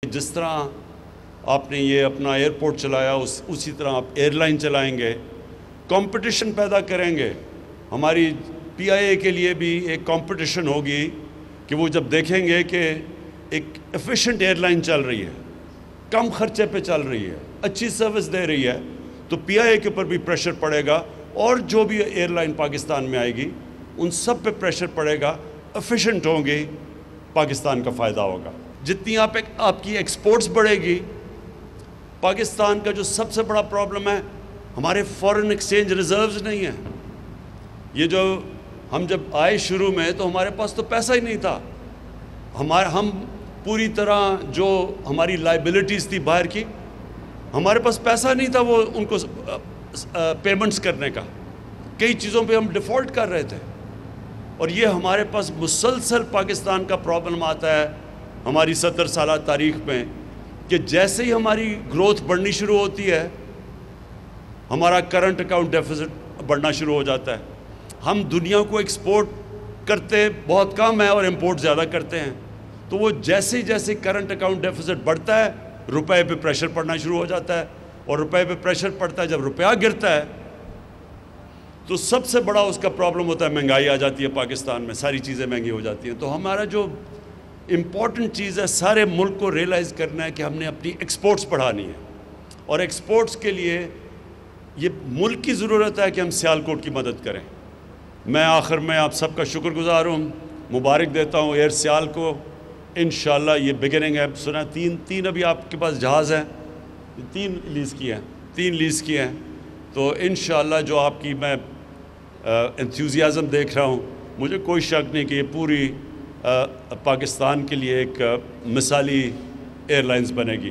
जिस तरह आपने ये अपना एयरपोर्ट चलाया उसी तरह आप एयरलाइन चलाएंगे, कंपटीशन पैदा करेंगे। हमारी पीआईए के लिए भी एक कंपटीशन होगी कि वो जब देखेंगे कि एक एफिशिएंट एयरलाइन चल रही है, कम खर्चे पे चल रही है, अच्छी सर्विस दे रही है, तो पीआईए के ऊपर भी प्रेशर पड़ेगा और जो भी एयरलाइन पाकिस्तान में आएगी उन सब पे प्रेशर पड़ेगा। एफिशिएंट होंगे, पाकिस्तान का फ़ायदा होगा। जितनी आपकी एक्सपोर्ट्स बढ़ेगी, पाकिस्तान का जो सबसे बड़ा प्रॉब्लम है, हमारे फॉरेन एक्सचेंज रिजर्व्स नहीं है। ये जो हम जब आए शुरू में तो हमारे पास तो पैसा ही नहीं था। हम पूरी तरह जो हमारी लाइबिलिटीज़ थी बाहर की, हमारे पास पैसा नहीं था वो उनको पेमेंट्स करने का। कई चीज़ों पे हम डिफ़ॉल्ट कर रहे थे और ये हमारे पास मुसलसल पाकिस्तान का प्रॉब्लम आता है हमारी 70 साल तारीख़ में कि जैसे ही हमारी ग्रोथ बढ़नी शुरू होती है, हमारा करंट अकाउंट डेफिसिट बढ़ना शुरू हो जाता है। हम दुनिया को एक्सपोर्ट करते बहुत कम है और इंपोर्ट ज़्यादा करते हैं, तो वो जैसे जैसे करंट अकाउंट डेफिसिट बढ़ता है, रुपए पे प्रेशर पड़ना शुरू हो जाता है और रुपए पे प्रेशर पड़ता है, जब रुपया गिरता है तो सबसे बड़ा उसका प्रॉब्लम होता है महंगाई आ जाती है पाकिस्तान में, सारी चीज़ें महंगी हो जाती हैं। तो हमारा जो इम्पॉर्टेंट चीज़ है सारे मुल्क को रियलाइज़ करना है कि हमने अपनी एक्सपोर्ट्स बढ़ानी है और एक्सपोर्ट्स के लिए ये मुल्क की ज़रूरत है कि हम सियालकोट की मदद करें। मैं आखिर में आप सबका शुक्रगुज़ार हूँ, मुबारक देता हूँ एयर सियाल को। इंशाल्लाह ये बिगिनिंग है। सुना तीन अभी आपके पास जहाज़ हैं, तीन लीज़ किए हैं, तो इंशाल्लाह जो आपकी मैं एंथुसियाज़म देख रहा हूँ, मुझे कोई शक नहीं कि ये पूरी पाकिस्तान के लिए एक मिसाली एयरलाइंस बनेगी।